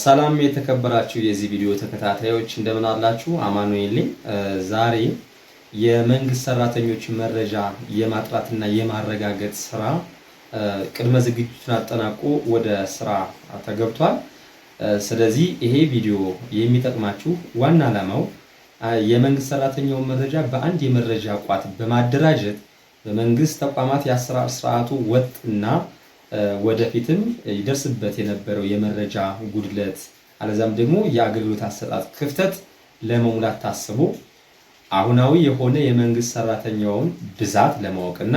ሰላም የተከበራችሁ የዚህ ቪዲዮ ተከታታዮች እንደምን አላችሁ? አማኑኤል ነኝ። ዛሬ የመንግስት ሰራተኞች መረጃ የማጥራትና የማረጋገጥ ስራ ቅድመ ዝግጅቱን አጠናቆ ወደ ስራ ተገብቷል። ስለዚህ ይሄ ቪዲዮ የሚጠቅማችሁ ዋና ዓላማው የመንግስት ሰራተኛውን መረጃ በአንድ የመረጃ ቋት በማደራጀት በመንግስት ተቋማት የአሰራር ስርዓቱ ወጥና ወደፊትም ይደርስበት የነበረው የመረጃ ጉድለት አለዛም ደግሞ የአገልግሎት አሰጣጥ ክፍተት ለመሙላት ታስቦ አሁናዊ የሆነ የመንግስት ሰራተኛውን ብዛት ለማወቅና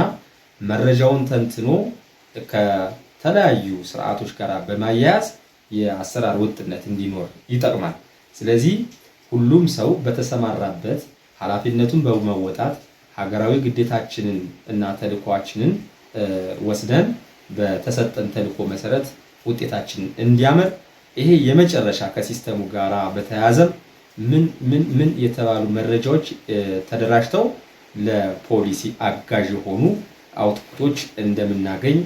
መረጃውን ተንትኖ ከተለያዩ ስርዓቶች ጋር በማያያዝ የአሰራር ወጥነት እንዲኖር ይጠቅማል። ስለዚህ ሁሉም ሰው በተሰማራበት ኃላፊነቱን በመወጣት ሀገራዊ ግዴታችንን እና ተልዕኳችንን ወስደን በተሰጠን ተልዕኮ መሰረት ውጤታችን እንዲያመር ይሄ የመጨረሻ ከሲስተሙ ጋራ በተያያዘ ምን የተባሉ መረጃዎች ተደራጅተው ለፖሊሲ አጋዥ የሆኑ አውትፑቶች እንደምናገኝ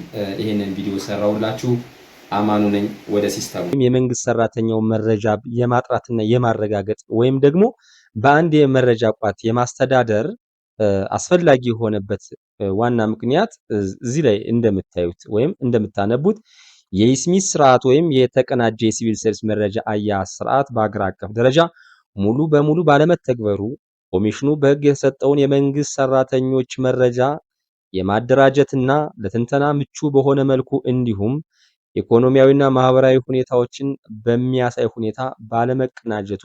ይሄንን ቪዲዮ ሰራውላችሁ። አማኑ ነኝ። ወደ ሲስተሙ የመንግስት ሰራተኛው መረጃ የማጥራትና የማረጋገጥ ወይም ደግሞ በአንድ የመረጃ ቋት የማስተዳደር አስፈላጊ የሆነበት ዋና ምክንያት እዚህ ላይ እንደምታዩት ወይም እንደምታነቡት የኢስሚስ ስርዓት ወይም የተቀናጀ የሲቪል ሰርቪስ መረጃ አያያዝ ስርዓት በአገር አቀፍ ደረጃ ሙሉ በሙሉ ባለመተግበሩ ኮሚሽኑ በሕግ የተሰጠውን የመንግስት ሰራተኞች መረጃ የማደራጀትና ለትንተና ምቹ በሆነ መልኩ እንዲሁም ኢኮኖሚያዊና ማህበራዊ ሁኔታዎችን በሚያሳይ ሁኔታ ባለመቀናጀቱ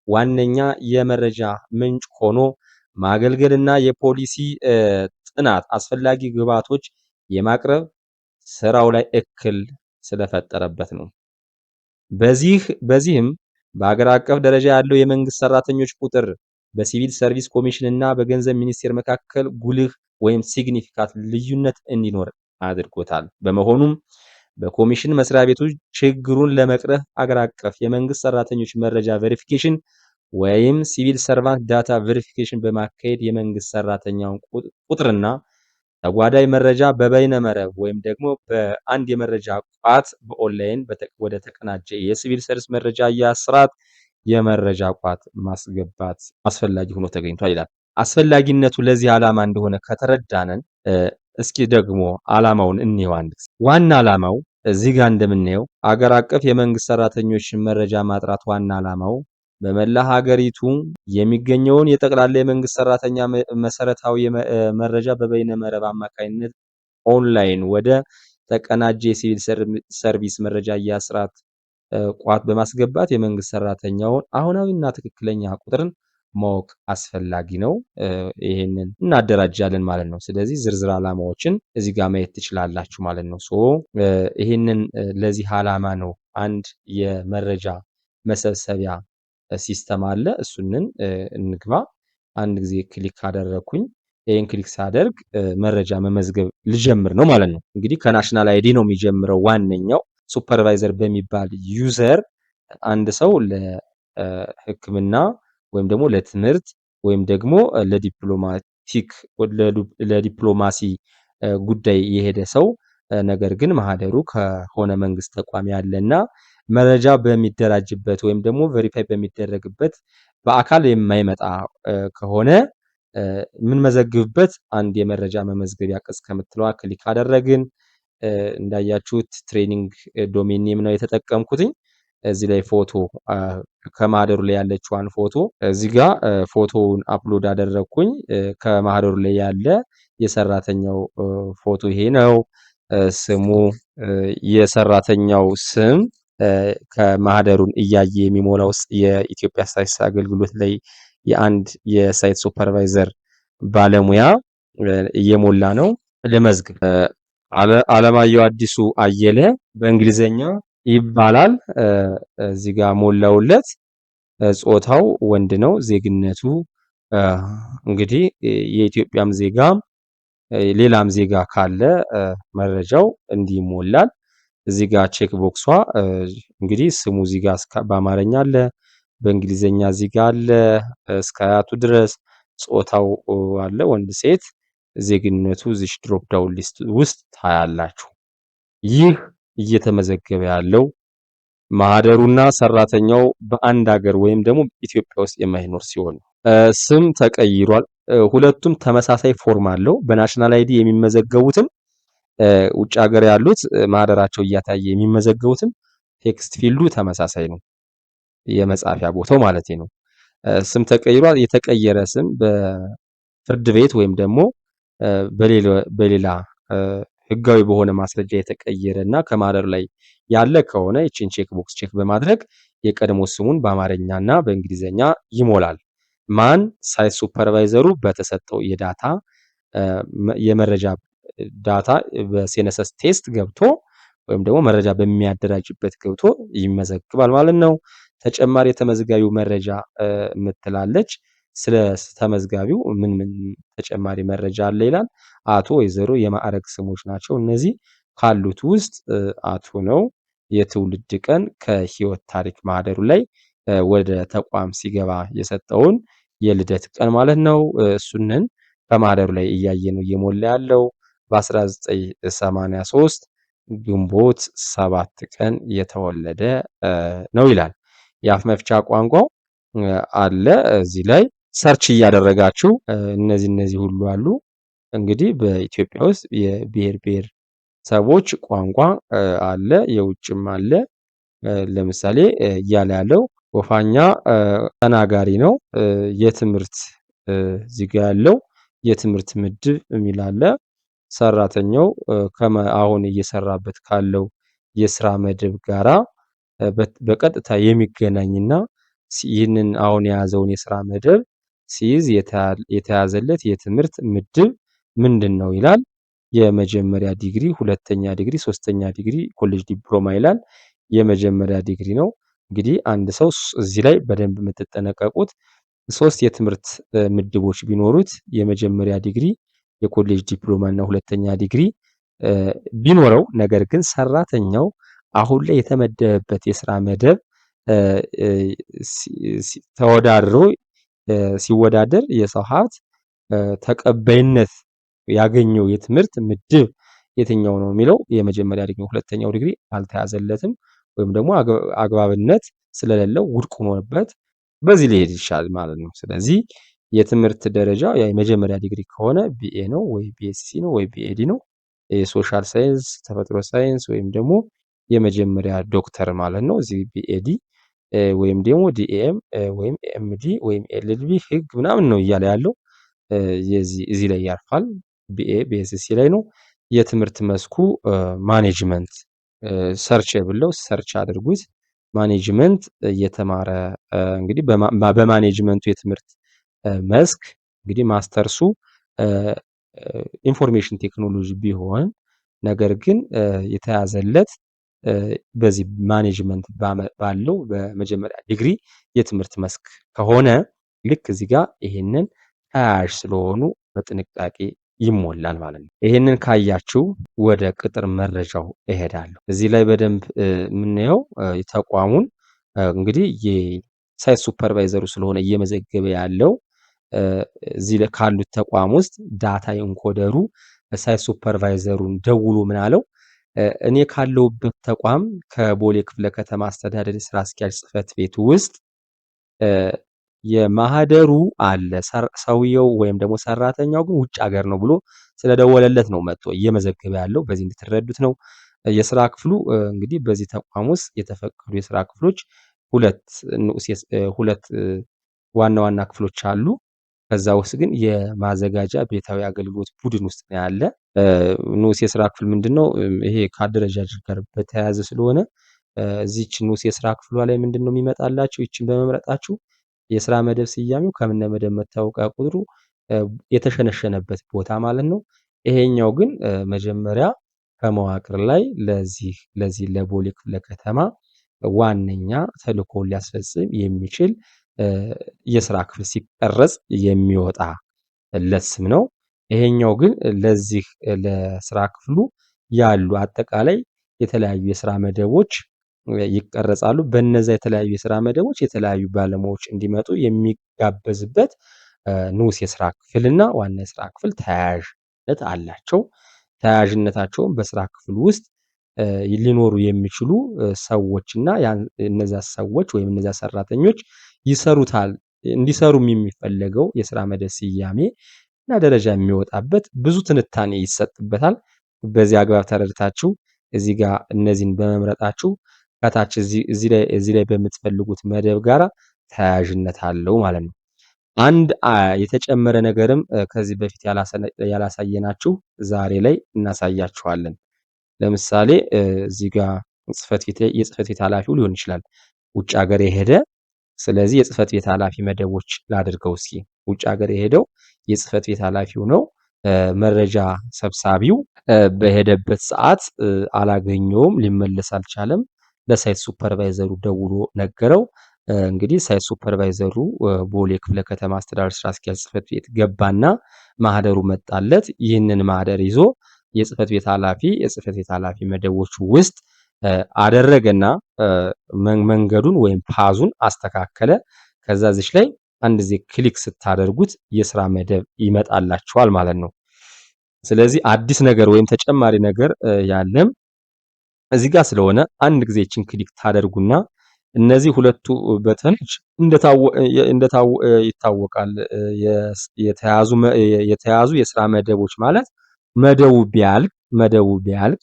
ዋነኛ የመረጃ ምንጭ ሆኖ ማገልገልና የፖሊሲ ጥናት አስፈላጊ ግብዓቶች የማቅረብ ስራው ላይ እክል ስለፈጠረበት ነው። በዚህም በአገር አቀፍ ደረጃ ያለው የመንግስት ሰራተኞች ቁጥር በሲቪል ሰርቪስ ኮሚሽን እና በገንዘብ ሚኒስቴር መካከል ጉልህ ወይም ሲግኒፊካንት ልዩነት እንዲኖር አድርጎታል። በመሆኑም በኮሚሽን መስሪያ ቤቶች ችግሩን ለመቅረፍ አገር አቀፍ የመንግስት ሰራተኞች መረጃ ቬሪፊኬሽን ወይም ሲቪል ሰርቫንት ዳታ ቬሪፊኬሽን በማካሄድ የመንግስት ሰራተኛውን ቁጥርና ተጓዳኝ መረጃ በበይነ መረብ ወይም ደግሞ በአንድ የመረጃ ቋት በኦንላይን ወደ ተቀናጀ የሲቪል ሰርቪስ መረጃ አያያዝ ስርዓት የመረጃ ቋት ማስገባት አስፈላጊ ሆኖ ተገኝቷል ይላል። አስፈላጊነቱ ለዚህ ዓላማ እንደሆነ ከተረዳነን እስኪ ደግሞ ዓላማውን እንየው። አንድ ዋና ዓላማው እዚህ ጋር እንደምናየው አገር አቀፍ የመንግስት ሰራተኞች መረጃ ማጥራት ዋና ዓላማው በመላ ሀገሪቱ የሚገኘውን የጠቅላላ የመንግስት ሰራተኛ መሰረታዊ መረጃ በበይነ መረብ አማካኝነት ኦንላይን ወደ ተቀናጀ የሲቪል ሰርቪስ መረጃ አያያዝ ስርዓት ቋት በማስገባት የመንግስት ሰራተኛውን አሁናዊና ትክክለኛ ቁጥርን ማወቅ አስፈላጊ ነው። ይሄንን እናደራጃለን ማለት ነው። ስለዚህ ዝርዝር ዓላማዎችን እዚህ ጋር ማየት ትችላላችሁ ማለት ነው። ይሄንን ለዚህ ዓላማ ነው አንድ የመረጃ መሰብሰቢያ ሲስተም አለ። እሱንን እንግባ። አንድ ጊዜ ክሊክ ካደረኩኝ ይሄን ክሊክ ሳደርግ መረጃ መመዝገብ ልጀምር ነው ማለት ነው። እንግዲህ ከናሽናል አይዲ ነው የሚጀምረው። ዋነኛው ሱፐርቫይዘር በሚባል ዩዘር አንድ ሰው ለሕክምና ወይም ደግሞ ለትምህርት ወይም ደግሞ ለዲፕሎማሲ ጉዳይ የሄደ ሰው ነገር ግን ማህደሩ ከሆነ መንግስት ተቋም ያለና መረጃ በሚደራጅበት ወይም ደግሞ ቬሪፋይ በሚደረግበት በአካል የማይመጣ ከሆነ ምን መዘግብበት አንድ የመረጃ መመዝገቢያ ቅጽ ከምትለዋ ክሊክ አደረግን። እንዳያችሁት ትሬኒንግ ዶሜን ኔም ነው የተጠቀምኩትኝ። እዚህ ላይ ፎቶ ከማህደሩ ላይ ያለችዋን ፎቶ እዚህ ጋር ፎቶውን አፕሎድ አደረግኩኝ። ከማህደሩ ላይ ያለ የሰራተኛው ፎቶ ይሄ ነው። ስሙ የሰራተኛው ስም ከማህደሩን እያየ የሚሞላው የኢትዮጵያ ስታቲስቲክስ አገልግሎት ላይ የአንድ የሳይት ሱፐርቫይዘር ባለሙያ እየሞላ ነው። ለመዝግብ አለማየሁ አዲሱ አየለ በእንግሊዘኛ ይባላል። እዚህ ጋር ሞላውለት። ጾታው ወንድ ነው። ዜግነቱ እንግዲህ የኢትዮጵያም ዜጋ ሌላም ዜጋ ካለ መረጃው እንዲሞላል። እዚህ ጋር ቼክ ቦክሷ እንግዲህ ስሙ እዚህ ጋር በአማርኛ አለ፣ በእንግሊዘኛ እዚህ ጋር አለ እስከ አያቱ ድረስ። ጾታው አለ ወንድ ሴት፣ ዜግነቱ እዚህ ድሮፕ ዳውን ሊስት ውስጥ ታያላችሁ። ይህ እየተመዘገበ ያለው ማህደሩና ሰራተኛው በአንድ ሀገር ወይም ደግሞ ኢትዮጵያ ውስጥ የማይኖር ሲሆን ስም ተቀይሯል። ሁለቱም ተመሳሳይ ፎርም አለው። በናሽናል አይዲ የሚመዘገቡትም ውጭ ሀገር ያሉት ማህደራቸው እያታየ የሚመዘገቡትም ቴክስት ፊልዱ ተመሳሳይ ነው። የመጻፊያ ቦታው ማለት ነው። ስም ተቀይሯል። የተቀየረ ስም በፍርድ ቤት ወይም ደግሞ በሌላ ህጋዊ በሆነ ማስረጃ የተቀየረ እና ከማህደሩ ላይ ያለ ከሆነ ይችን ቼክ ቦክስ ቼክ በማድረግ የቀድሞ ስሙን በአማርኛና በእንግሊዘኛ ይሞላል። ማን ሳይት ሱፐርቫይዘሩ በተሰጠው የዳታ የመረጃ ዳታ በሴነሰስ ቴስት ገብቶ ወይም ደግሞ መረጃ በሚያደራጅበት ገብቶ ይመዘግባል ማለት ነው። ተጨማሪ የተመዝጋቢው መረጃ ምትላለች። ስለ ተመዝጋቢው ምን ተጨማሪ መረጃ አለ ይላል። አቶ ወይዘሮ የማዕረግ ስሞች ናቸው። እነዚህ ካሉት ውስጥ አቶ ነው። የትውልድ ቀን ከህይወት ታሪክ ማህደሩ ላይ ወደ ተቋም ሲገባ የሰጠውን የልደት ቀን ማለት ነው። እሱንን በማህደሩ ላይ እያየ ነው እየሞላ ያለው። በ1983 ግንቦት 7 ቀን የተወለደ ነው ይላል። የአፍ መፍቻ ቋንቋው አለ እዚህ ላይ ሰርች እያደረጋችሁ እነዚህ ሁሉ አሉ። እንግዲህ በኢትዮጵያ ውስጥ የብሔር ብሔረሰቦች ቋንቋ አለ፣ የውጭም አለ። ለምሳሌ እያለ ያለው ወፋኛ ተናጋሪ ነው። የትምህርት እዚህ ጋ ያለው የትምህርት ምድብ የሚል አለ። ሰራተኛው አሁን እየሰራበት ካለው የስራ መደብ ጋራ በቀጥታ የሚገናኝና ይህንን አሁን የያዘውን የስራ መደብ ሲይዝ የተያዘለት የትምህርት ምድብ ምንድን ነው ይላል። የመጀመሪያ ዲግሪ፣ ሁለተኛ ዲግሪ፣ ሶስተኛ ዲግሪ፣ ኮሌጅ ዲፕሎማ ይላል። የመጀመሪያ ዲግሪ ነው። እንግዲህ አንድ ሰው እዚህ ላይ በደንብ የምትጠነቀቁት 3 የትምህርት ምድቦች ቢኖሩት የመጀመሪያ ዲግሪ፣ የኮሌጅ ዲፕሎማ እና ሁለተኛ ዲግሪ ቢኖረው ነገር ግን ሰራተኛው አሁን ላይ የተመደበበት የስራ መደብ ተወዳድሮ ሲወዳደር የሰው ሀብት ተቀባይነት ያገኘው የትምህርት ምድብ የትኛው ነው የሚለው የመጀመሪያ ዲግሪ፣ ሁለተኛው ዲግሪ አልተያዘለትም ወይም ደግሞ አግባብነት ስለሌለው ውድቅ ሆኖበት በዚህ ሊሄድ ይችላል ማለት ነው። ስለዚህ የትምህርት ደረጃ የመጀመሪያ ዲግሪ ከሆነ ቢኤ ነው ወይ ቢኤስሲ ነው ወይ ቢኤዲ ነው። የሶሻል ሳይንስ፣ ተፈጥሮ ሳይንስ ወይም ደግሞ የመጀመሪያ ዶክተር ማለት ነው። እዚህ ቢኤዲ ወይም ደግሞ ዲኤም ወይም ኤምዲ ወይም ኤልኤልቢ ህግ ምናምን ነው እያለ ያለው እዚህ ላይ ያርፋል። ቢኤ ቢኤስሲ ላይ ነው። የትምህርት መስኩ ማኔጅመንት ሰርች ብለው ሰርች አድርጉት። ማኔጅመንት እየተማረ እንግዲህ በማኔጅመንቱ የትምህርት መስክ እንግዲህ ማስተርሱ ኢንፎርሜሽን ቴክኖሎጂ ቢሆን ነገር ግን የተያዘለት በዚህ ማኔጅመንት ባለው በመጀመሪያ ዲግሪ የትምህርት መስክ ከሆነ ልክ እዚህ ጋር ይሄንን ተያያዥ ስለሆኑ በጥንቃቄ ይሞላል ማለት ነው። ይሄንን ካያችሁ ወደ ቅጥር መረጃው እሄዳለሁ። እዚህ ላይ በደንብ የምናየው ተቋሙን እንግዲህ የሳይት ሱፐርቫይዘሩ ስለሆነ እየመዘገበ ያለው እዚህ ላይ ካሉት ተቋም ውስጥ ዳታ ኢንኮደሩ ሳይት ሱፐርቫይዘሩን ደውሎ ምን አለው፣ እኔ ካለውበት ተቋም ከቦሌ ክፍለ ከተማ አስተዳደር ስራ አስኪያጅ ጽህፈት ቤት ውስጥ የማህደሩ አለ ሰውየው ወይም ደግሞ ሰራተኛው ግን ውጭ ሀገር ነው ብሎ ስለደወለለት ነው መጥቶ እየመዘገበ ያለው። በዚህ እንድትረዱት ነው። የስራ ክፍሉ እንግዲህ በዚህ ተቋም ውስጥ የተፈቀዱ የስራ ክፍሎች ሁለት ዋና ዋና ክፍሎች አሉ። ከዛ ውስጥ ግን የማዘጋጃ ቤታዊ አገልግሎት ቡድን ውስጥ ነው ያለ። ንዑስ የስራ ክፍል ምንድነው? ይሄ ከአደረጃጀት ጋር በተያያዘ ስለሆነ እዚች ንዑስ የስራ ክፍሏ ላይ ምንድነው የሚመጣላችሁ? ይችን በመምረጣችሁ የስራ መደብ ስያሜው ከምን መደብ መታወቂያ ቁጥሩ የተሸነሸነበት ቦታ ማለት ነው። ይሄኛው ግን መጀመሪያ ከመዋቅር ላይ ለዚህ ለቦሌ ክፍለ ከተማ ዋነኛ ተልእኮውን ሊያስፈጽም የሚችል የስራ ክፍል ሲቀረጽ የሚወጣለት ስም ነው። ይሄኛው ግን ለዚህ ለስራ ክፍሉ ያሉ አጠቃላይ የተለያዩ የስራ መደቦች ይቀረጻሉ። በእነዛ የተለያዩ የስራ መደቦች የተለያዩ ባለሙያዎች እንዲመጡ የሚጋበዝበት ንዑስ የስራ ክፍልና ዋና የስራ ክፍል ተያያዥነት አላቸው። ተያያዥነታቸውን በስራ ክፍል ውስጥ ሊኖሩ የሚችሉ ሰዎችና እነዛ ሰዎች ወይም እነዛ ሰራተኞች ይሰሩታል። እንዲሰሩም የሚፈለገው የስራ መደብ ስያሜ እና ደረጃ የሚወጣበት ብዙ ትንታኔ ይሰጥበታል። በዚህ አግባብ ተረድታችሁ እዚህ ጋር እነዚህን በመምረጣችሁ ከታች እዚህ ላይ በምትፈልጉት መደብ ጋር ተያያዥነት አለው ማለት ነው። አንድ የተጨመረ ነገርም ከዚህ በፊት ያላሳየናችሁ ዛሬ ላይ እናሳያችኋለን። ለምሳሌ እዚህ ጋር የጽህፈት ቤት ኃላፊው ሊሆን ይችላል ውጭ ሀገር የሄደ። ስለዚህ የጽህፈት ቤት ኃላፊ መደቦች ላድርገው እስኪ። ውጭ ሀገር የሄደው የጽህፈት ቤት ኃላፊው ነው። መረጃ ሰብሳቢው በሄደበት ሰዓት አላገኘውም፣ ሊመለስ አልቻለም። ለሳይት ሱፐርቫይዘሩ ደውሎ ነገረው። እንግዲህ ሳይት ሱፐርቫይዘሩ ቦሌ ክፍለ ከተማ አስተዳደር ስራ አስኪያጅ ጽህፈት ቤት ገባና ማህደሩ መጣለት። ይህንን ማህደር ይዞ የጽህፈት ቤት ኃላፊ መደቦች ውስጥ አደረገና መንገዱን ወይም ፓዙን አስተካከለ። ከዛ እዚች ላይ አንድ ጊዜ ክሊክ ስታደርጉት የስራ መደብ ይመጣላችኋል ማለት ነው። ስለዚህ አዲስ ነገር ወይም ተጨማሪ ነገር ያለም እዚህ ጋር ስለሆነ አንድ ጊዜ እቺን ክሊክ ታደርጉና እነዚህ ሁለቱ በተኖች ይታወቃል። የተያዙ የስራ መደቦች ማለት መደቡ ቢያልቅ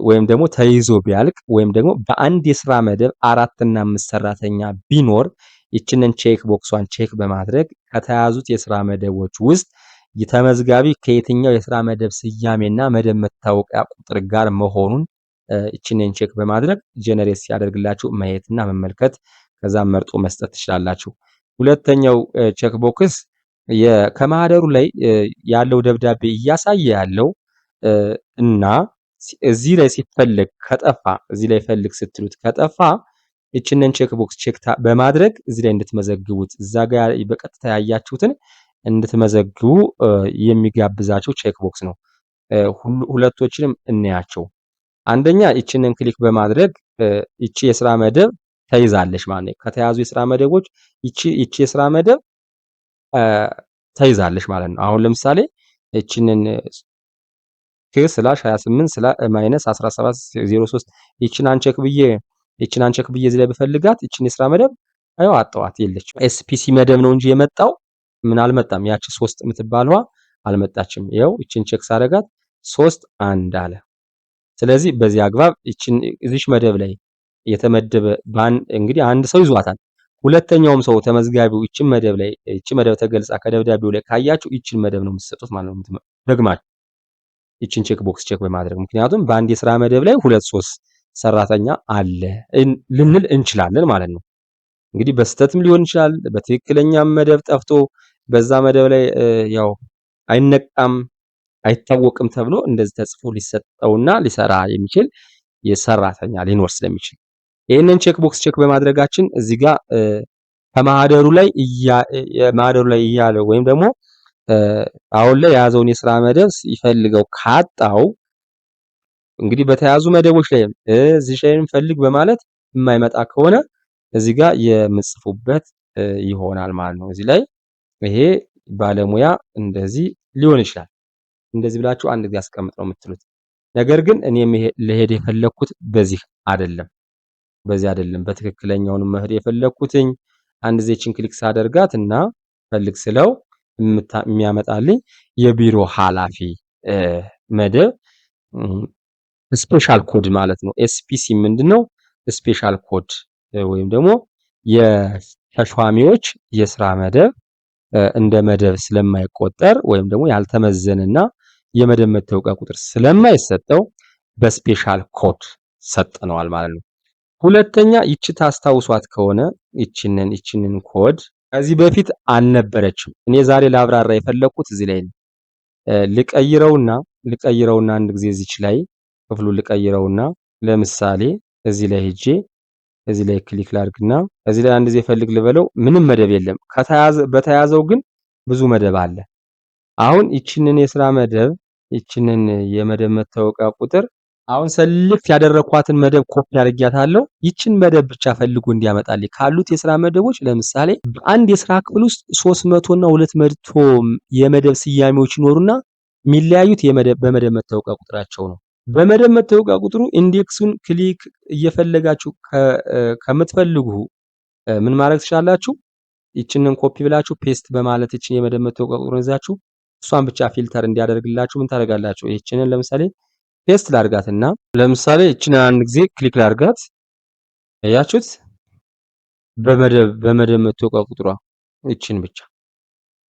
ወይም ደግሞ ተይዞ ቢያልቅ ወይም ደግሞ በአንድ የስራ መደብ 4 እና 5 ሰራተኛ ቢኖር ይችንን ቼክ ቦክሷን ቼክ በማድረግ ከተያዙት የስራ መደቦች ውስጥ ተመዝጋቢ ከየትኛው የስራ መደብ ስያሜና መደብ መታወቂያ ቁጥር ጋር መሆኑን ይችንን ቼክ በማድረግ ጀነሬት ሲያደርግላችሁ ማየትና መመልከት ከዛም መርጦ መስጠት ትችላላችሁ። ሁለተኛው ቼክ ቦክስ ከማህደሩ ላይ ያለው ደብዳቤ እያሳየ ያለው እና እዚህ ላይ ሲፈልግ ከጠፋ እዚህ ላይ ፈልግ ስትሉት ከጠፋ ይችንን ቼክ ቦክስ ቼክ በማድረግ እዚህ ላይ እንድትመዘግቡት እዛ ጋር በቀጥታ ያያችሁትን እንድትመዘግቡ የሚጋብዛችሁ ቼክ ቦክስ ነው። ሁለቶችንም እንያቸው። አንደኛ ይችንን ክሊክ በማድረግ ይቺ የስራ መደብ ተይዛለች ማለት ነው። ከተያዙ የስራ መደቦች ይቺ የስራ መደብ ተይዛለች ማለት ነው። አሁን ለምሳሌ ይችንን k/28/-1703 ይችን አንቸክ ብዬ እዚህ ላይ በፈልጋት ይችን የስራ መደብ አየው አጣዋት፣ የለችም። ኤስፒሲ መደብ ነው እንጂ የመጣው ምን አልመጣም። ያቺ 3 የምትባልዋ አልመጣችም። ይኸው ይችን ቼክ ሳረጋት 3 1 አለ። ስለዚህ በዚህ አግባብ ይችን እዚሽ መደብ ላይ የተመደበ እንግዲህ አንድ ሰው ይዟታል። ሁለተኛውም ሰው ተመዝጋቢው ይችን መደብ ተገልጻ ከደብዳቤው ላይ ካያችሁ ይችን መደብ ነው የምትሰጡት ማለት ነው። ደግማችሁ ይችን ቼክ ቦክስ ቼክ በማድረግ ምክንያቱም በአንድ የስራ መደብ ላይ 2-3 ሰራተኛ አለ ልንል እንችላለን ማለት ነው። እንግዲህ በስተትም ሊሆን ይችላል፣ በትክክለኛም መደብ ጠፍቶ በዛ መደብ ላይ ያው አይነቃም አይታወቅም ተብሎ እንደዚህ ተጽፎ ሊሰጠውና ሊሰራ የሚችል የሰራተኛ ሊኖር ስለሚችል ይሄንን ቼክ ቦክስ ቼክ በማድረጋችን እዚህ ጋር ከማህደሩ ላይ እያለ ወይም ደግሞ አሁን ላይ የያዘውን የስራ መደብ ይፈልገው ካጣው እንግዲህ በተያዙ መደቦች ላይ እዚህ ላይም ፈልግ በማለት የማይመጣ ከሆነ እዚህ ጋር የምጽፉበት ይሆናል ማለት ነው። እዚህ ላይ ይሄ ባለሙያ እንደዚህ ሊሆን ይችላል። እንደዚህ ብላችሁ አንድ ጊዜ አስቀምጥ ነው የምትሉት። ነገር ግን እኔ ለሄድ የፈለኩት በዚህ አይደለም። በትክክለኛው መሄድ የፈለኩትኝ አንድ ጊዜ ቺን ክሊክ ሳደርጋት እና ፈልግ ስለው የሚያመጣልኝ የቢሮ ኃላፊ መደብ ስፔሻል ኮድ ማለት ነው። ኤስፒሲ ምንድነው? ስፔሻል ኮድ ወይም ደግሞ የተሿሚዎች የስራ መደብ እንደ መደብ ስለማይቆጠር ወይም ደግሞ ያልተመዘነና የመደብ መታወቂያ ቁጥር ስለማይሰጠው በስፔሻል ኮድ ሰጠነዋል ማለት ነው። ሁለተኛ ይቺ ታስታውሷት ከሆነ ይቺንን ኮድ ከዚህ በፊት አልነበረችም። እኔ ዛሬ ላብራራ የፈለኩት እዚህ ላይ ነው። ልቀይረውና አንድ ጊዜ እዚች ላይ ክፍሉ ልቀይረውና ለምሳሌ እዚህ ላይ ሄጄ እዚህ ላይ ክሊክ ላድርግና እዚህ ላይ አንድ ጊዜ ፈልግ ልበለው፣ ምንም መደብ የለም። በተያዘው ግን ብዙ መደብ አለ። አሁን ይቺንን የስራ መደብ ይቺንን የመደብ መታወቂያ ቁጥር አሁን ሰልፍ ያደረኳትን መደብ ኮፒ አድርጊያታለሁ። ይችን መደብ ብቻ ፈልጉ እንዲያመጣልኝ ካሉት የስራ መደቦች ለምሳሌ በአንድ የስራ ክፍል ውስጥ 300 እና 200 የመደብ ስያሜዎች ይኖሩና የሚለያዩት በመደብ መታወቂያ ቁጥራቸው ነው። በመደብ መታወቂያ ቁጥሩ ኢንዴክሱን ክሊክ እየፈለጋችሁ ከምትፈልጉ ምን ማድረግ ትችላላችሁ? ይችንን ኮፒ ብላችሁ ፔስት በማለት ይችን የመደብ መታወቂያ ቁጥሩን ይዛችሁ እሷን ብቻ ፊልተር እንዲያደርግላችሁ ምን ታደርጋላችሁ? ይችንን ለምሳሌ ፔስት ላድርጋትና ለምሳሌ ይችንን አንድ ጊዜ ክሊክ ላድርጋት። ያያችሁት? በመደብ መታወቂያ ቁጥሯ ይችን ብቻ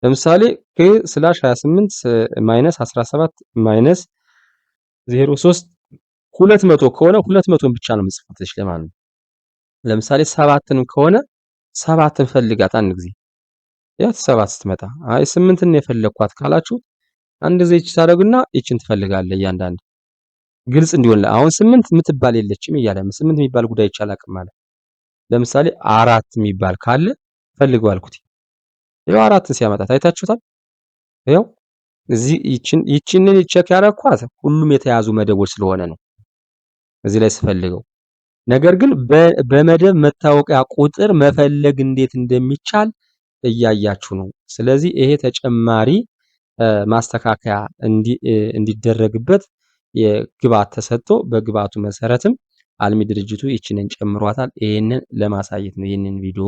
ለምሳሌ k/28 -17 -03 200 ከሆነ 200ን ብቻ ነው የምጽፈው ለማለት ነው። ለምሳሌ 7ን ከሆነ 7ን ፈልጋት አንድ ጊዜ ያት 7 ስትመጣ አይ 8ን ነው የፈለኳት ካላችሁ አንድ ጊዜ እቺ ታደርጉና እቺን ትፈልጋለህ እያንዳንዱ ግልጽ እንዲሆን። አሁን 8 የምትባል የለችም እያለ 8 የሚባል ጉዳይ ይቻላልም ማለት ለምሳሌ 4 የሚባል ካለ ፈልገው አልኩት። ይሄው 4ን ሲያመጣት አይታችሁታል። ይሄው እዚህ ይቺንን ቼክ ያደረኳት ሁሉም የተያዙ መደቦች ስለሆነ ነው እዚህ ላይ ስፈልገው። ነገር ግን በመደብ መታወቂያ ቁጥር መፈለግ እንዴት እንደሚቻል እያያችሁ ነው። ስለዚህ ይሄ ተጨማሪ ማስተካከያ እንዲደረግበት የግብአት ተሰጥቶ በግብአቱ መሰረትም አልሚ ድርጅቱ ይችንን ጨምሯታል። ይሄንን ለማሳየት ነው ይሄንን ቪዲዮ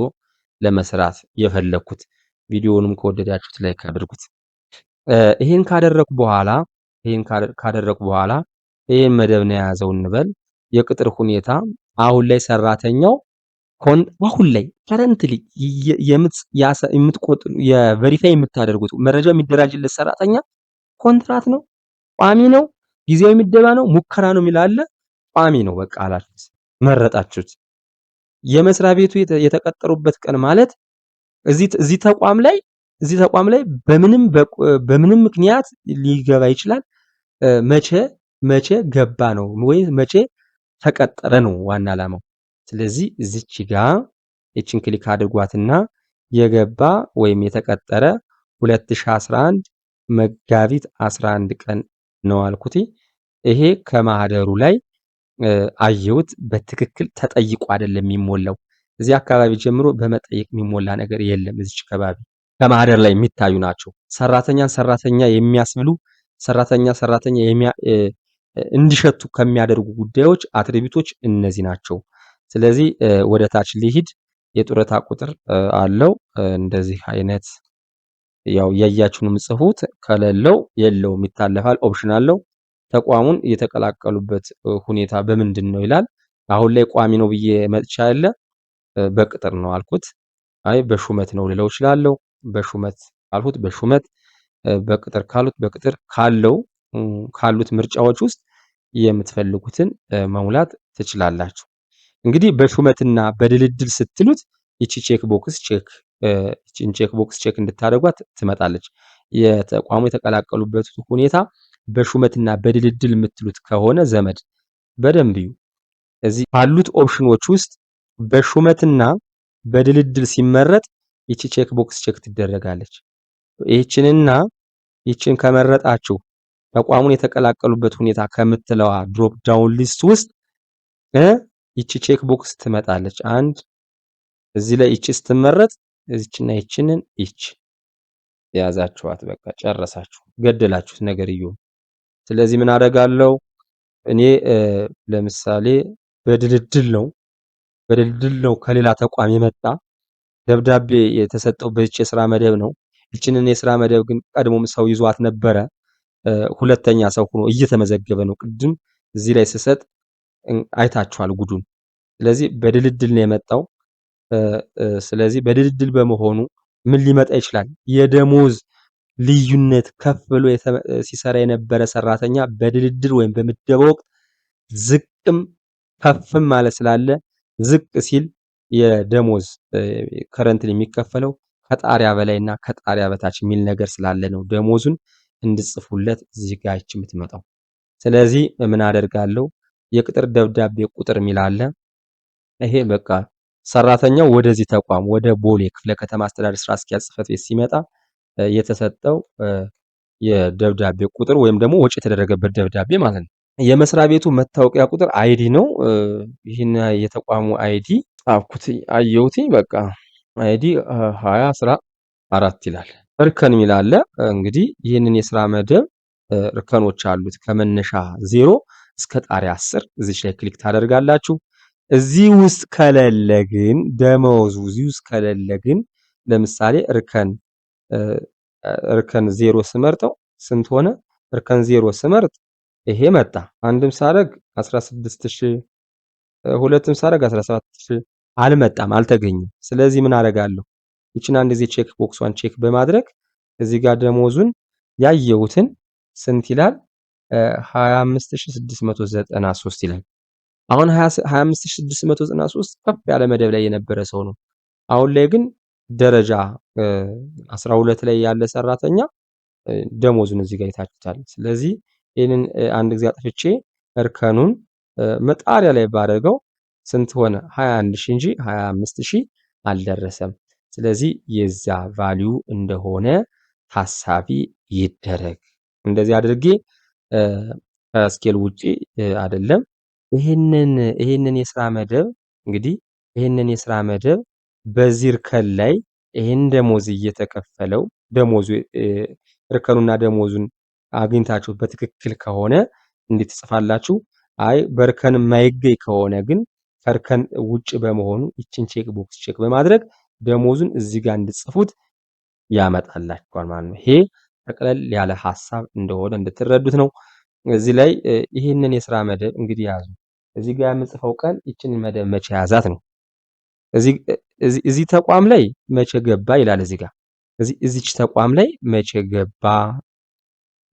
ለመስራት የፈለኩት። ቪዲዮውንም ከወደዳችሁት ላይክ አድርጉት። ይሄን ካደረኩ በኋላ ይሄን መደብ ነው የያዘው እንበል። የቅጥር ሁኔታ አሁን ላይ ሰራተኛው አሁን ላይ ከረንትሊ የምትቆጥሩ የቬሪፋይ የምታደርጉት መረጃ የሚደራጅለት ሰራተኛ ኮንትራት ነው፣ ቋሚ ነው፣ ጊዜያዊ ምደባ ነው፣ ሙከራ ነው የሚላለ ቋሚ ነው በቃ አላችሁት፣ መረጣችሁት። የመስሪያ ቤቱ የተቀጠሩበት ቀን ማለት እዚህ ተቋም ላይ በምንም ምክንያት ሊገባ ይችላል። መቼ ገባ ነው ወይ መቼ ተቀጠረ ነው ዋና ዓላማው። ስለዚህ እዚች ጋር እቺን ክሊክ አድርጓትና የገባ ወይም የተቀጠረ 2011 መጋቢት 11 ቀን ነው አልኩት። ይሄ ከማህደሩ ላይ አየሁት። በትክክል ተጠይቆ አይደለም የሚሞላው። እዚህ አካባቢ ጀምሮ በመጠየቅ የሚሞላ ነገር የለም። እዚች አካባቢ ከማህደር ላይ የሚታዩ ናቸው። ሰራተኛ የሚያስብሉ ሰራተኛ እንዲሸቱ ከሚያደርጉ ጉዳዮች አትሪቢዩቶች እነዚህ ናቸው። ስለዚህ ወደ ታች ሊሂድ የጡረታ ቁጥር አለው። እንደዚህ አይነት ያው ያያችሁንም ጽፉት። ከሌለው የለውም ይታለፋል። ኦፕሽን አለው። ተቋሙን የተቀላቀሉበት ሁኔታ በምንድን ነው ይላል። አሁን ላይ ቋሚ ነው ብዬ መጥቻ ያለ በቅጥር ነው አልኩት። አይ በሹመት ነው ልለው እችላለሁ። በሹመት አልኩት። በሹመት በቅጥር ካሉት በቅጥር ካሉት ምርጫዎች ውስጥ የምትፈልጉትን መሙላት ትችላላችሁ። እንግዲህ በሹመትና በድልድል ስትሉት ይቺ ቼክ ቦክስ ቼክ እንድታደርጓት ትመጣለች። የተቋሙ የተቀላቀሉበት ሁኔታ በሹመትና በድልድል የምትሉት ከሆነ ዘመድ በደንብ እዩ። እዚህ ካሉት ኦፕሽኖች ውስጥ በሹመትና በድልድል ሲመረጥ ይቺ ቼክ ቦክስ ቼክ ትደረጋለች። ይችን ከመረጣችሁ ተቋሙን የተቀላቀሉበት ሁኔታ ከምትለዋ ድሮፕ ዳውን ሊስት ውስጥ ይቺ ቼክ ቦክስ ትመጣለች። አንድ እዚህ ላይ ይቺ ስትመረጥ እዚችና ይችንን ያዛችኋት፣ በቃ ጨረሳችሁ፣ ገደላችሁት ነገርየው። ስለዚህ ምን አደርጋለሁ እኔ ለምሳሌ በድልድል ነው ከሌላ ተቋም የመጣ ደብዳቤ የተሰጠው በዚች የስራ መደብ ነው። ይችንን የስራ መደብ ግን ቀድሞም ሰው ይዟት ነበረ። ሁለተኛ ሰው ሆኖ እየተመዘገበ ነው። ቅድም እዚህ ላይ ስሰጥ አይታችኋል ጉዱን። ስለዚህ በድልድል ነው የመጣው። ስለዚህ በድልድል በመሆኑ ምን ሊመጣ ይችላል? የደሞዝ ልዩነት ከፍ ብሎ ሲሰራ የነበረ ሰራተኛ በድልድል ወይም በምደባ ወቅት ዝቅም ከፍም ማለት ስላለ ዝቅ ሲል የደሞዝ ከረንት የሚከፈለው ከጣሪያ በላይና ከጣሪያ በታች የሚል ነገር ስላለ ነው ደሞዙን እንድጽፉለት እዚህ ጋር የምትመጣው። ስለዚህ ምን አደርጋለሁ የቅጥር ደብዳቤ ቁጥር የሚል አለ። ይሄ በቃ ሰራተኛው ወደዚህ ተቋም ወደ ቦሌ ክፍለ ከተማ አስተዳደር ስራ አስኪያጅ ጽህፈት ቤት ሲመጣ የተሰጠው የደብዳቤ ቁጥር ወይም ደግሞ ወጪ የተደረገበት ደብዳቤ ማለት ነው። የመስሪያ ቤቱ መታወቂያ ቁጥር አይዲ ነው። ይህን የተቋሙ አይዲ ጻፍኩት አየሁት። በቃ አይዲ 2014 ይላል። እርከን የሚል አለ። እንግዲህ ይህንን የስራ መደብ እርከኖች አሉት ከመነሻ 0 እስከ ጣሪያ 10 እዚች ላይ ክሊክ ታደርጋላችሁ። እዚህ ውስጥ ከሌለ ግን ደመወዙ እዚህ ውስጥ ከሌለ ግን ለምሳሌ እርከን 0 ስመርጠው ስንት ሆነ? እርከን 0 ስመርጥ ይሄ መጣ። አንድም ሳረግ 16000 ሁለትም ሳረግ 17000 አልመጣም፣ አልተገኘም። ስለዚህ ምን አደርጋለሁ? ይችን አንድ ጊዜ ቼክ ቦክሷን ቼክ በማድረግ እዚህ ጋር ደሞዙን ያየሁትን ስንት ይላል? 25693 ይላል። አሁን 25693 ከፍ ያለ መደብ ላይ የነበረ ሰው ነው። አሁን ላይ ግን ደረጃ 12 ላይ ያለ ሰራተኛ ደሞዙን እዚህ ጋር ይታችታል። ስለዚህ ይሄንን አንድ ጊዜ አጥፍቼ እርከኑን መጣሪያ ላይ ባደርገው ስንት ሆነ? 21000 እንጂ 25000 አልደረሰም። ስለዚህ የዛ ቫልዩ እንደሆነ ታሳቢ ይደረግ። እንደዚህ አድርጌ ከስኬል ውጪ አይደለም። ይሄንን የስራ መደብ እንግዲህ ይሄንን የስራ መደብ በዚህ እርከን ላይ ይሄን ደሞዝ እየተከፈለው ደሞዙ እርከኑና ደሞዙን አግኝታችሁ በትክክል ከሆነ እንዴት ትጽፋላችሁ? አይ በእርከን የማይገኝ ከሆነ ግን ከእርከን ውጭ በመሆኑ ይችን ቼክ ቦክስ ቼክ በማድረግ ደሞዙን እዚህ ጋር እንድትጽፉት ያመጣላችኋል ማለት ነው። ይሄ ጠቅለል ያለ ሐሳብ እንደሆነ እንድትረዱት ነው። እዚህ ላይ ይሄንን የስራ መደብ እንግዲህ ያዙ። እዚህ ጋር የምጽፈው ቀን ይችን መደብ መቼ ያዛት ነው። እዚህ ተቋም ላይ መቼ ገባ ይላል። እዚህ ጋር እዚች ተቋም ላይ መቼ ገባ፣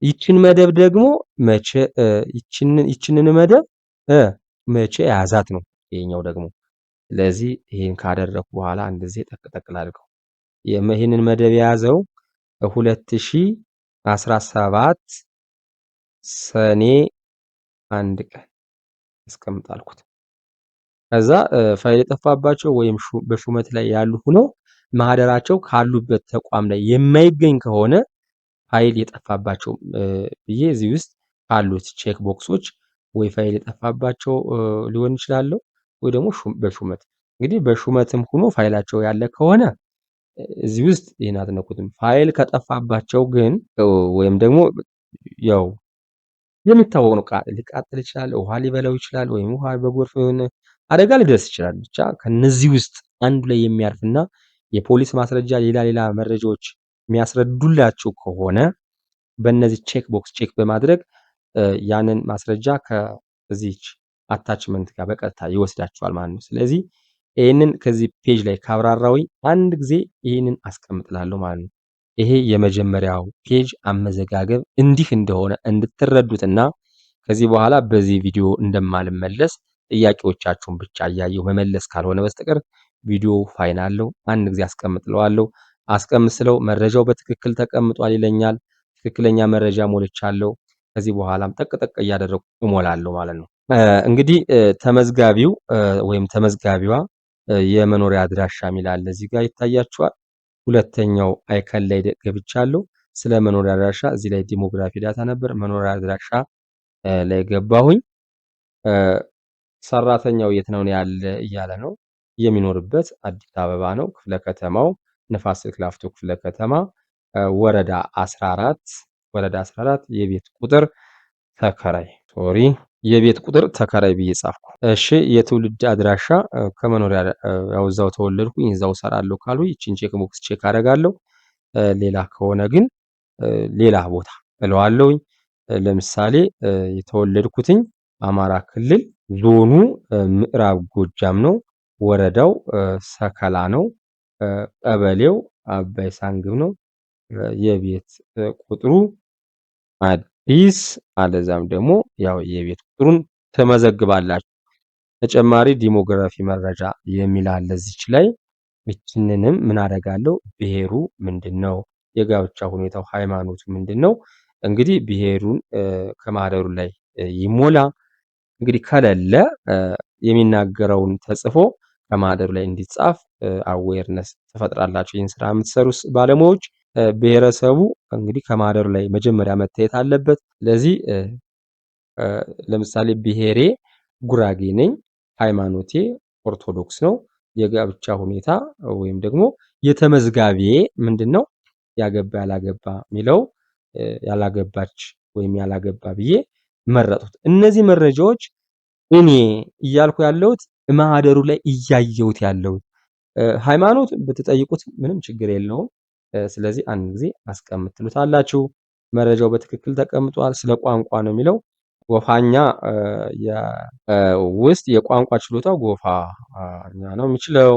ይችን መደብ ደግሞ መቼ ይችንን መደብ መቼ ያዛት ነው ይሄኛው ደግሞ። ስለዚህ ይሄን ካደረኩ በኋላ እንደዚህ ጠቅጠቅ ላድርገው። ይሄንን መደብ የያዘው 2017 ሰኔ 1 ቀን አስቀምጣልኩት። ከዛ ፋይል የጠፋባቸው ወይም በሹመት ላይ ያሉ ሆኖ ማህደራቸው ካሉበት ተቋም ላይ የማይገኝ ከሆነ ፋይል የጠፋባቸው ብዬ እዚህ ውስጥ ካሉት ቼክ ቦክሶች ወይ ፋይል የጠፋባቸው ሊሆን ይችላል ወይ ደግሞ በሹመት እንግዲህ በሹመትም ሆኖ ፋይላቸው ያለ ከሆነ እዚህ ውስጥ ይሄን አትነኩትም። ፋይል ከጠፋባቸው ግን ወይም ደግሞ ያው የሚታወቅ ነው፣ ሊቃጠል ይችላል፣ ውሃ ሊበላው ይችላል፣ ወይም ውሃ በጎርፍ የሆነ አደጋ ሊደርስ ይችላል። ብቻ ከነዚህ ውስጥ አንዱ ላይ የሚያርፍና የፖሊስ ማስረጃ ሌላ መረጃዎች የሚያስረዱላችሁ ከሆነ በእነዚህ ቼክ ቦክስ ቼክ በማድረግ ያንን ማስረጃ ከዚህች አታችመንት ጋር በቀጥታ ይወስዳችኋል ማለት ነው። ስለዚህ ይሄንን ከዚህ ፔጅ ላይ ካብራራዊ አንድ ጊዜ ይሄንን አስቀምጥላለሁ ማለት ነው። ይሄ የመጀመሪያው ፔጅ አመዘጋገብ እንዲህ እንደሆነ እንድትረዱትና ከዚህ በኋላ በዚህ ቪዲዮ እንደማልመለስ ጥያቄዎቻችሁን ብቻ እያየሁ መመለስ ካልሆነ በስተቀር ቪዲዮ ፋይል አለው። አንድ ጊዜ አስቀምጥለዋለሁ። አስቀምጥለው መረጃው በትክክል ተቀምጧል ይለኛል። ትክክለኛ መረጃ ሞልቻለሁ። ከዚህ በኋላም ጠቅጠቅ እያደረኩ እሞላለሁ ማለት ነው። እንግዲህ ተመዝጋቢው ወይም ተመዝጋቢዋ የመኖሪያ አድራሻ ሚላል እዚህ ጋር ይታያችኋል። ሁለተኛው አይከን ላይ ገብቻለሁ። ስለ መኖሪያ አድራሻ እዚህ ላይ ዲሞግራፊ ዳታ ነበር። መኖሪያ አድራሻ ላይ ገባሁኝ። ሰራተኛው የት ነው ያለ እያለ ነው። የሚኖርበት አዲስ አበባ ነው። ክፍለ ከተማው ንፋስ ስልክ ላፍቶ ክፍለ ከተማ ወረዳ 14 የቤት ቁጥር ተከራይ የቤት ቁጥር ተከራይ ብዬ ጻፍኩ። እሺ የትውልድ አድራሻ ከመኖሪያ ያው እዛው ተወለድኩኝ እዛው ሰራለሁ ካሉ ይቺን ቼክ ቦክስ ቼክ አደርጋለሁ። ሌላ ከሆነ ግን ሌላ ቦታ እለዋለሁኝ። ለምሳሌ የተወለድኩትኝ አማራ ክልል ዞኑ ምዕራብ ጎጃም ነው። ወረዳው ሰከላ ነው። ቀበሌው አባይ ሳንግብ ነው። የቤት ቁጥሩ አዲስ አለዛም ደግሞ ያው የቤት ቁጥሩን ተመዘግባላችሁ። ተጨማሪ ዲሞግራፊ መረጃ የሚል አለ እዚች ላይ። እችንንም ምን አደርጋለሁ? ብሄሩ ምንድነው? የጋብቻ ሁኔታው ሃይማኖቱ ምንድነው? እንግዲህ ብሄሩን ከማህደሩ ላይ ይሞላ። እንግዲህ ከሌለ የሚናገረውን ተጽፎ ከማህደሩ ላይ እንዲጻፍ አዌርነስ ተፈጥራላችሁ። ይህን ስራ የምትሰሩ ባለሙያዎች ብሔረሰቡ እንግዲህ ከማህደሩ ላይ መጀመሪያ መታየት አለበት። ስለዚህ ለምሳሌ ብሄሬ ጉራጌ ነኝ፣ ሃይማኖቴ ኦርቶዶክስ ነው፣ የጋብቻ ሁኔታ ወይም ደግሞ የተመዝጋቢዬ ምንድነው ያገባ ያላገባ ሚለው ያላገባች ወይም ያላገባ ብዬ መረጡት። እነዚህ መረጃዎች እኔ እያልኩ ያለሁት ማህደሩ ላይ እያየሁት ያለሁት ሃይማኖት ብትጠይቁት ምንም ችግር የለውም። ስለዚህ አንድ ጊዜ አስቀምጥ ትሉታላችሁ። መረጃው በትክክል ተቀምጧል። ስለ ቋንቋ ነው የሚለው። ጎፋኛ ውስጥ የቋንቋ ችሎታው ጎፋኛ ነው የሚችለው።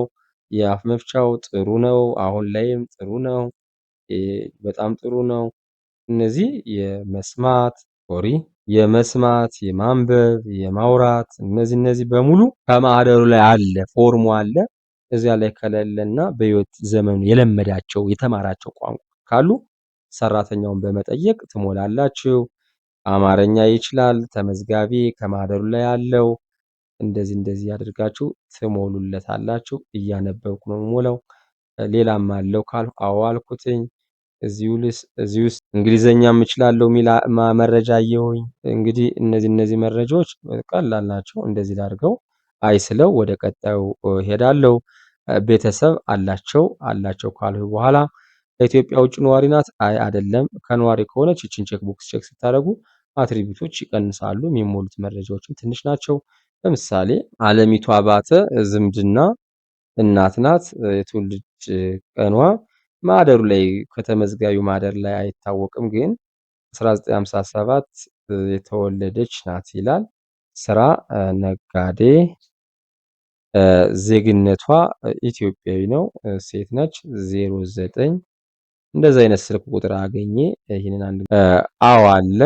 የአፍ መፍቻው ጥሩ ነው። አሁን ላይም ጥሩ ነው። በጣም ጥሩ ነው። እነዚህ የመስማት፣ የማንበብ፣ የማውራት እነዚህ በሙሉ ከማህደሩ ላይ አለ፣ ፎርሙ አለ። እዚያ ላይ ከሌለና በህይወት ዘመኑ የለመዳቸው የተማራቸው ቋንቋ ካሉ ሰራተኛውን በመጠየቅ ትሞላላችሁ። አማርኛ ይችላል ተመዝጋቢ ከማህደሩ ላይ ያለው እንደዚህ ያድርጋችሁ ትሞሉለታላችሁ። እያነበብኩ ነው የምሞላው። ሌላም አለው ካልኩ አዎ አልኩትኝ። እዚህ ውስጥ እንግሊዘኛም እችላለሁ የሚል መረጃ አየሁኝ። እንግዲህ እነዚህ መረጃዎች ቀላል ናቸው። እንደዚህ ላድርገው አይስለው ወደ ቀጣዩ ሄዳለሁ። ቤተሰብ አላቸው ካልሁ በኋላ ከኢትዮጵያ ውጭ ነዋሪ ናት? አይ አይደለም። ከነዋሪ ከሆነች እቺን ቼክ ቦክስ ቼክ ስታደርጉ አትሪቢዩቶች ይቀንሳሉ። የሚሞሉት መረጃዎችም ትንሽ ናቸው። ለምሳሌ አለሚቱ አባተ ዝምድና እናት ናት። የትውልድ ቀኗ ማህደሩ ላይ ከተመዝጋቢው ማህደር ላይ አይታወቅም፣ ግን 1957 የተወለደች ናት ይላል። ስራ ነጋዴ፣ ዜግነቷ ኢትዮጵያዊ ነው፣ ሴት ነች። 09 እንደዚህ አይነት ስልክ ቁጥር አገኘ። ይሄንን አዎ አለ፣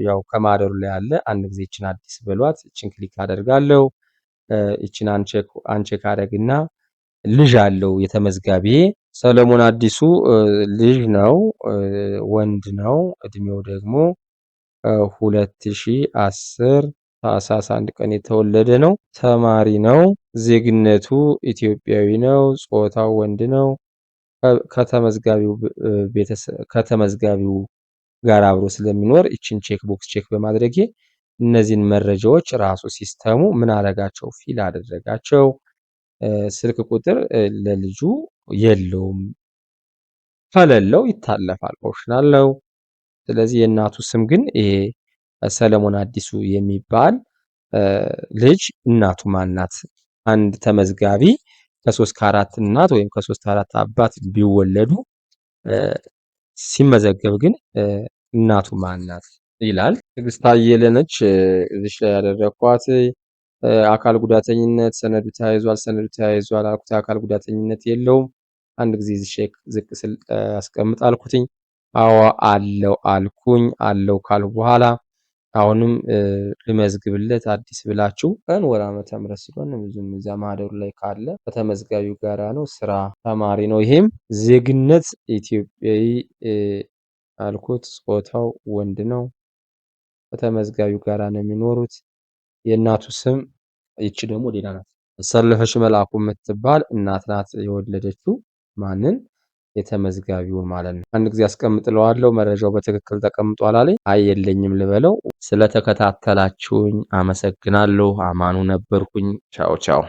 ያው ከማህደሩ ላይ አለ። አንድ ጊዜ እቺን አዲስ በሏት። እቺን ክሊክ አደርጋለሁ። እቺን አንቼክ አደርግና ልጅ አለው የተመዝጋቢ ሰለሞን አዲሱ ልጅ ነው፣ ወንድ ነው። እድሜው ደግሞ 2010 ታህሳስ 1 ቀን የተወለደ ነው። ተማሪ ነው። ዜግነቱ ኢትዮጵያዊ ነው። ጾታው ወንድ ነው። ከተመዝጋቢው ጋር አብሮ ስለሚኖር እቺን ቼክ ቦክስ ቼክ በማድረጌ እነዚህን መረጃዎች ራሱ ሲስተሙ ምን አደረጋቸው? ፊል አደረጋቸው። ስልክ ቁጥር ለልጁ የለውም፣ ከሌለው ይታለፋል፣ ኦፕሽናል ነው። ስለዚህ የእናቱ ስም ግን ይሄ ሰለሞን አዲሱ የሚባል ልጅ እናቱ ማናት? አንድ ተመዝጋቢ ከ3 ከ4 እናት ወይም ከ3 4 አባት ቢወለዱ ሲመዘገብ ግን እናቱ ማናት ይላል። ትዕግስት አየለ ነች እዚህ ላይ ያደረኳት። አካል ጉዳተኝነት ሰነዱ ተያይዟል አልኩት። አካል ጉዳተኝነት የለውም። አንድ ጊዜ ቼክ ዝቅ ስል አስቀምጥ አልኩትኝ። አዎ አለው አልኩኝ። አለው ካልኩ በኋላ አሁንም ልመዝግብለት አዲስ ብላችሁ ቀን ወር ዓመተ ምህረት ስለሆነ ብዙም እዛ ማህደሩ ላይ ካለ ከተመዝጋቢው ጋራ ነው። ስራ ተማሪ ነው። ይሄም ዜግነት ኢትዮጵያዊ አልኩት። ጾታው ወንድ ነው። ከተመዝጋቢው ጋራ ነው የሚኖሩት። የእናቱ ስም ይቺ ደግሞ ሌላ ናት። ሰለፈሽ መላኩ የምትባል እናት ናት የወለደችው ማንን? የተመዝጋቢውን ማለት ነው። አንድ ጊዜ አስቀምጥለዋለሁ። መረጃው በትክክል ተቀምጧል አለኝ። አይ የለኝም ልበለው። ስለተከታተላችሁኝ አመሰግናለሁ። አማኑ ነበርኩኝ። ቻው ቻው።